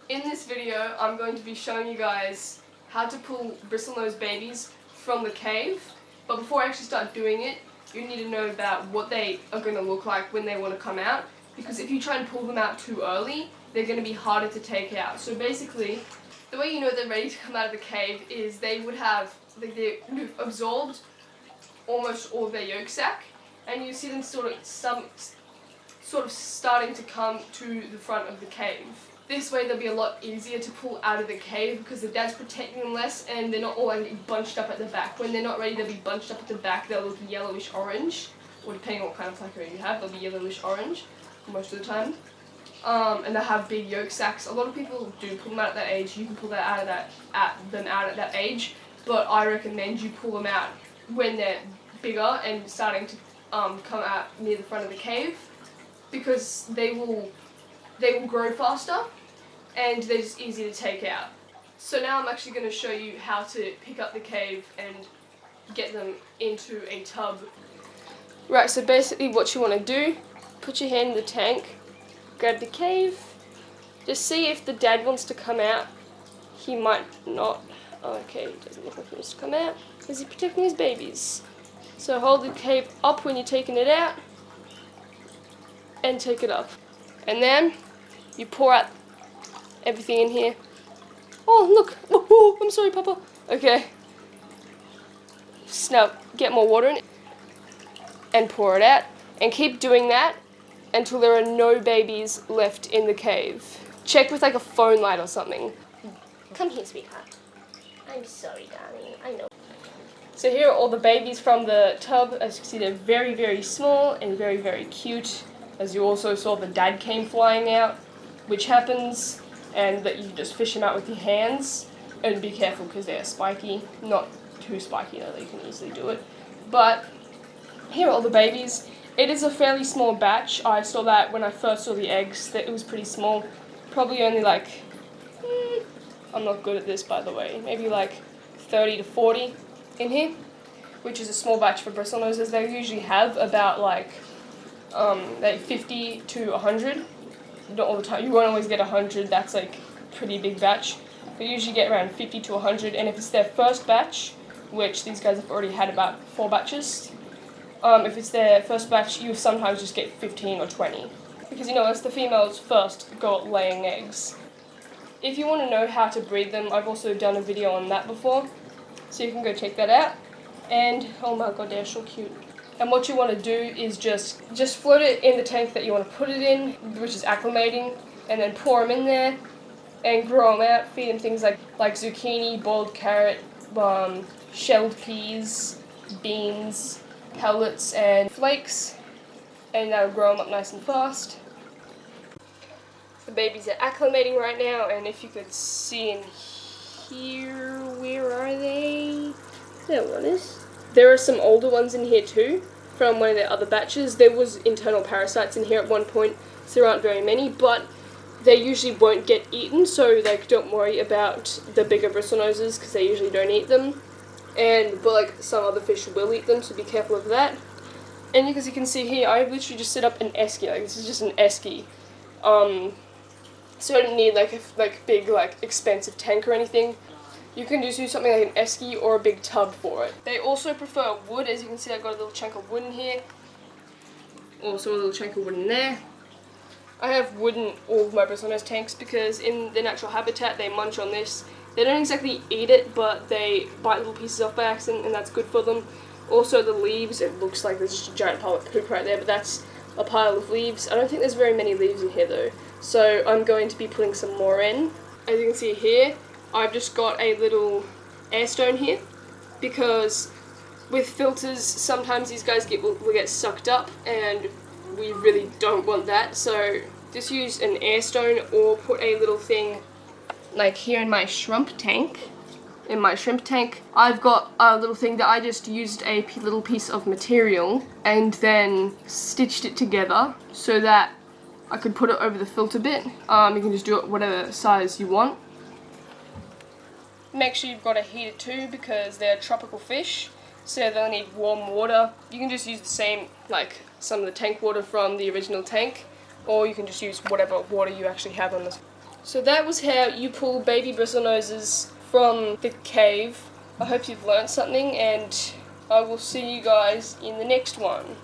In this video, I'm going to be showing you guys how to pull bristlenose babies from the cave. But before I actually start doing it, you need to know about what they are going to look like when they want to come out. Because if you try and pull them out too early, they're going to be harder to take out. So basically, the way you know they're ready to come out of the cave is they would have, they've absorbed almost all of their yolk sac, and you see them sort of starting to come to the front of the cave. This way they'll be a lot easier to pull out of the cave because the dad's protecting them less and they're not all like bunched up at the back. When they're not ready, they'll be bunched up at the back. They'll look yellowish orange, or depending on what kind of placenta you have, they'll be yellowish orange most of the time. And they'll have big yolk sacs. A lot of people do pull them out at that age. You can pull that out at that age, but I recommend you pull them out when they're bigger and starting to come out near the front of the cave, because they will grow faster and they're just easy to take out. So now I'm actually going to show you how to pick up the cave and get them into a tub. Right, so basically what you want to do, put your hand in the tank, grab the cave, just see if the dad wants to come out. He might not. Okay, it doesn't look like he wants to come out because he's protecting his babies. So hold the cave up when you're taking it out and take it up. And then you pour out everything in here. Oh, look. Oh, I'm sorry, Papa. Okay. Just now get more water in it and pour it out. And keep doing that until there are no babies left in the cave. Check with like a phone light or something. Come here, sweetheart. I'm sorry, darling. I know. So here are all the babies from the tub. As you can see, they're very, very small and very, very cute. As you also saw, the dad came flying out, which happens, and that you just fish them out with your hands. And be careful because they are spiky. Not too spiky though, you can easily do it. But here are all the babies. It is a fairly small batch. I saw that when I first saw the eggs, that it was pretty small. Probably only like, I'm not good at this by the way, maybe like 30 to 40 in here, which is a small batch for bristlenoses. They usually have about like 50 to 100. Not all the time. You won't always get 100. That's like pretty big batch. They usually get around 50 to 100. And if it's their first batch, which these guys have already had about 4 batches, if it's their first batch, you sometimes just get 15 or 20. Because you know, it's the females first go at laying eggs. If you want to know how to breed them, I've also done a video on that before, so you can go check that out. And oh my god, they're so cute. And what you want to do is just float it in the tank that you want to put it in, which is acclimating, and then pour them in there and grow them out. Feed them things like zucchini, boiled carrot, shelled peas, beans, pellets and flakes, and that'll grow them up nice and fast. The babies are acclimating right now, and if you could see in here, where are they? There one is. There are some older ones in here too, from one of the other batches. There was internal parasites in here at one point, so there aren't very many, but they usually won't get eaten, so like don't worry about the bigger bristlenoses because they usually don't eat them. But like some other fish will eat them, so be careful of that. And as you can see here, I literally just set up an esky. Like this is just an esky. So I don't need like a big expensive tank or anything. You can just use something like an esky or a big tub for it. They also prefer wood. As you can see, I've got a little chunk of wood in here. Also a little chunk of wood in there. I have wood in all of my bristlenose tanks because in their natural habitat they munch on this. They don't exactly eat it, but they bite little pieces off by accident, and that's good for them. Also the leaves, it looks like there's just a giant pile of poop right there, but that's a pile of leaves. I don't think there's very many leaves in here though, so I'm going to be putting some more in. As you can see here, I've just got a little air stone here, because with filters sometimes these guys will get sucked up, and we really don't want that. So just use an air stone or put a little thing like here in my shrimp tank. In my shrimp tank, I've got a little thing that I just used a little piece of material and then stitched it together so that I could put it over the filter bit. You can just do it whatever size you want. Make sure you've got a heater too, because they're tropical fish, so they'll need warm water. You can just use the same, like some of the tank water from the original tank, or you can just use whatever water you actually have on this. So that was how you pull baby bristlenoses from the cave. I hope you've learned something, and I will see you guys in the next one.